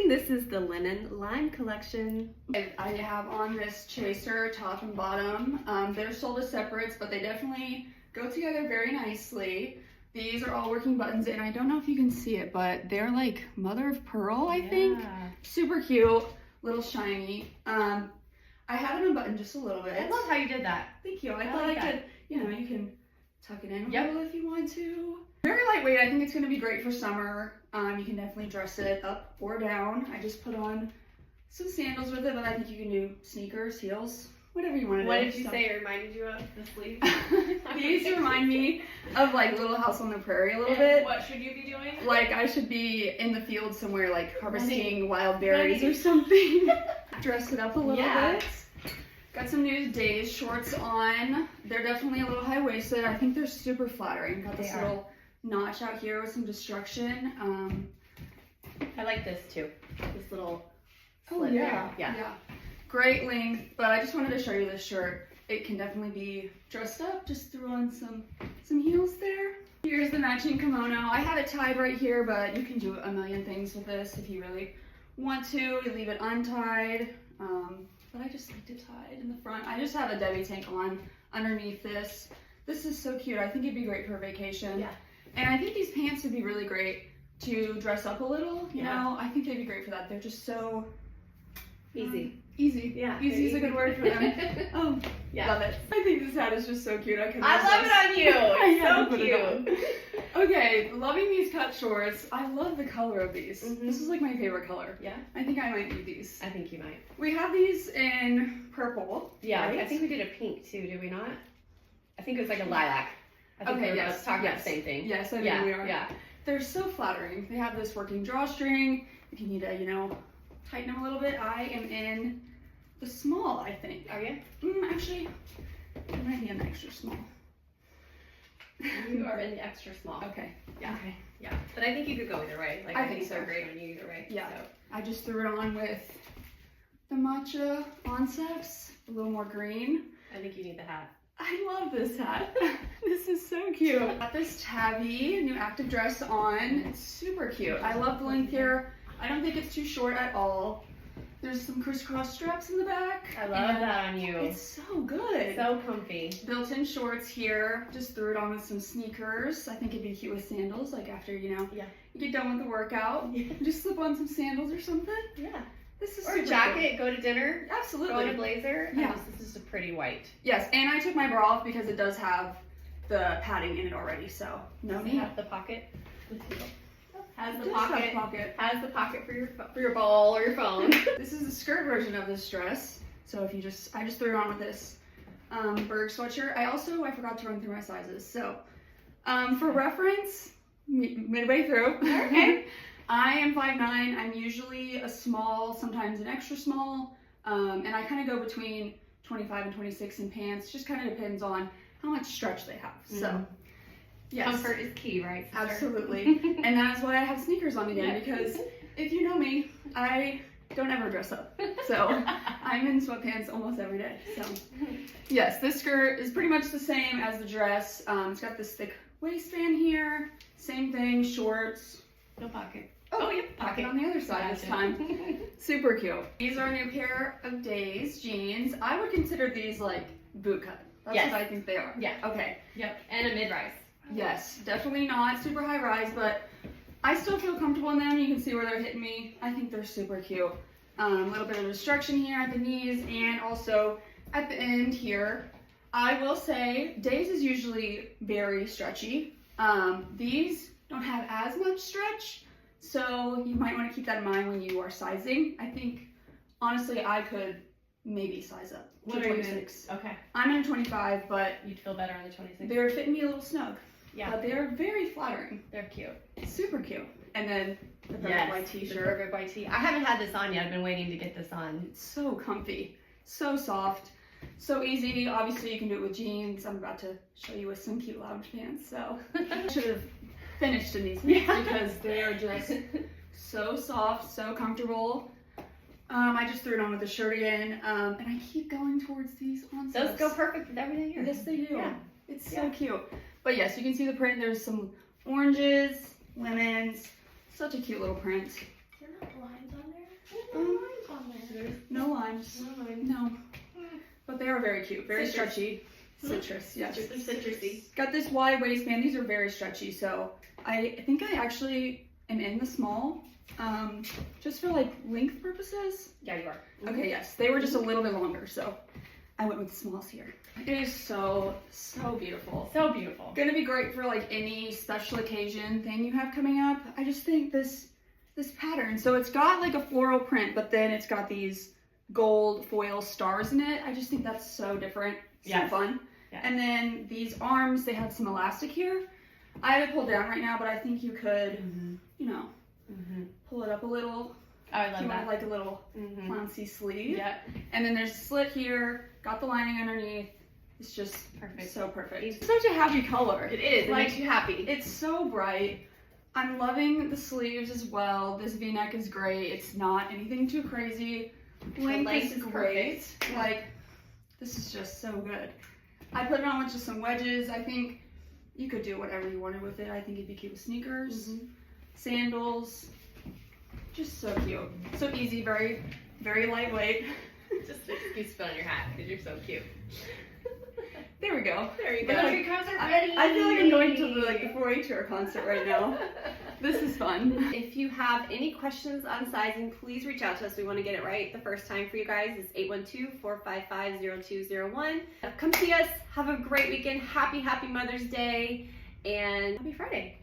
watching. This is the linen line collection. I have on this chaser top and bottom. They're sold as separates, but they definitely go together very nicely. These are all working buttons, and I don't know if you can see it, but they're like mother of pearl, I think. Super cute, little shiny. I had them unbuttoned just a little bit. I love how you did that. Thank you. I thought I could, you know, you can tuck it in a Yep. little if you want to. Very lightweight. I think it's going to be great for summer. You can definitely dress it up or down. I just put on some sandals with it, but I think you can do sneakers, heels, whatever you want to do. What did you say reminded you of the sleeve? These remind me of like Little House on the Prairie a little bit. What should you be doing? Like I should be in the field somewhere, like harvesting wild berries or something. Dress it up a little bit. Got some new Days shorts on. They're definitely a little high-waisted. I think they're super flattering. Got this little notch out here with some destruction. I like this too. This little slit there. Yeah. Great length, but I just wanted to show you this shirt. It can definitely be dressed up. Just threw on some heels there. Here's the matching kimono. I have it tied right here, but you can do a million things with this if you really want to. You leave it untied, but I just liked it tied in the front. I just have a Debbie tank on underneath this. This is so cute. I think it'd be great for a vacation. Yeah. And I think these pants would be really great to dress up a little. You know, I think they'd be great for that. They're just so easy. Easy. Yeah. Easy is a good word for them. Oh, yeah. Love it. I think this hat is just so cute. I love it on you. It's so cute. Okay, loving these cut shorts. I love the color of these. This is like my favorite color. Yeah. I think I might need these. I think you might. We have these in purple. Yeah. Right? I think we did a pink too, did we not? I think it was like a lilac. I think we were talking about the same thing. Yes, I think we are. Yeah. They're so flattering. They have this working drawstring. If you need to, you know, tighten them a little bit. I am in the small, I think. Are you? Actually, I might be in the extra small. You are in the extra small. Okay. Yeah. Okay. Yeah. But I think you could go either way. Like I think they're great on you either way. Yeah. So. I just threw it on with the matcha onsets, a little more green. I think you need the hat. I love this hat. This is so cute. Got this tabby new active dress on. It's super cute. I love the length here. I don't think it's too short at all. There's some crisscross straps in the back. I love that on you. It's so good. So comfy. Built-in shorts here. Just threw it on with some sneakers. I think it'd be cute with sandals, like after, you know, you get done with the workout. Just slip on some sandals or something. Yeah. This is or a jacket, go to dinner. Absolutely. Go in a blazer. Yeah. This is a pretty white. Yes, and I took my bra off because it does have the padding in it already, so no need. Have the pocket. Has the pocket. Has the pocket for your ball or your phone. This is the skirt version of this dress. So if you I just threw it on with this Berg sweatshirt. I forgot to run through my sizes. So for reference, midway through. Okay. I am 5'9". I'm usually a small, sometimes an extra small, and I kind of go between 25 and 26 in pants. Just kind of depends on how much stretch they have. So. Yes. Comfort is key, right? Sister? Absolutely. And that is why I have sneakers on again, because if you know me, I don't ever dress up. So I'm in sweatpants almost every day. So yes, this skirt is pretty much the same as the dress. It's got this thick waistband here. Same thing, shorts. No pocket. Oh, yep, pocket on the other side this time. Super cute. These are a new pair of Days jeans. I would consider these like boot cut. That's what I think they are. Yeah. Okay. Yep. And a mid-rise. Yes, definitely not super high rise, but I still feel comfortable in them. You can see where they're hitting me. I think they're super cute. A little bit of destruction here at the knees and also at the end here. I will say Days is usually very stretchy. These don't have as much stretch, so you might want to keep that in mind when you are sizing. I think, honestly, I could maybe size up to 26. Okay. I'm in 25, but you'd feel better on the 26. They're fitting me a little snug. Yeah. But they're very flattering. They're cute. Super cute. And then the perfect white t-shirt. The perfect white tee. I haven't had this on yet. I've been waiting to get this on. It's so comfy. So soft. So easy. Obviously you can do it with jeans. I'm about to show you with some cute lounge pants. So I should have finished in these pants because they are just so soft, so comfortable. I just threw it on with the shirt again. And I keep going towards these onsets. Those go perfect with everything here. Yes, they do. Yeah. It's so cute. But yes, you can see the print. There's some oranges, lemons. Such a cute little print. Is there not lines on there? limes. No limes. No. But they are very cute. Very Citrus. stretchy. Citrus, yes. They're citrusy. Got this wide waistband. These are very stretchy, so I think I actually am in the small, just for like length purposes. Yeah, you are. Okay, yes. They were just a little bit longer, so I went with the smalls here. It is so beautiful. So beautiful. Gonna be great for like any special occasion thing you have coming up. I just think this pattern, so it's got like a floral print, but then it's got these gold foil stars in it. I just think that's so different. So fun. Yeah. And then these arms, they had some elastic here. I have it pulled down right now, but I think you could, you know, pull it up a little. Oh, I love you that. want like a little flouncy sleeve. Yeah. And then there's a slit here. Got the lining underneath. It's just Perfect. so perfect. It's such a happy color. It is. It Like, makes you happy. It's so bright. I'm loving the sleeves as well. This V-neck is great. It's not anything too crazy. Length is great. perfect. Like, this is just so good. I put it on with just some wedges. I think you could do whatever you wanted with it. I think it'd be cute with sneakers, sandals. Just so cute. So easy, very, very lightweight. Just an excuse to put on your hat because you're so cute. There we go. There you But go. like, Your concert ready. I feel like I'm going to the 4-H concert right now. This is fun. If you have any questions on sizing, please reach out to us. We want to get it right the first time for you guys. It's 812-455-0201. Come see us. Have a great weekend. Happy Mother's Day. And happy Friday.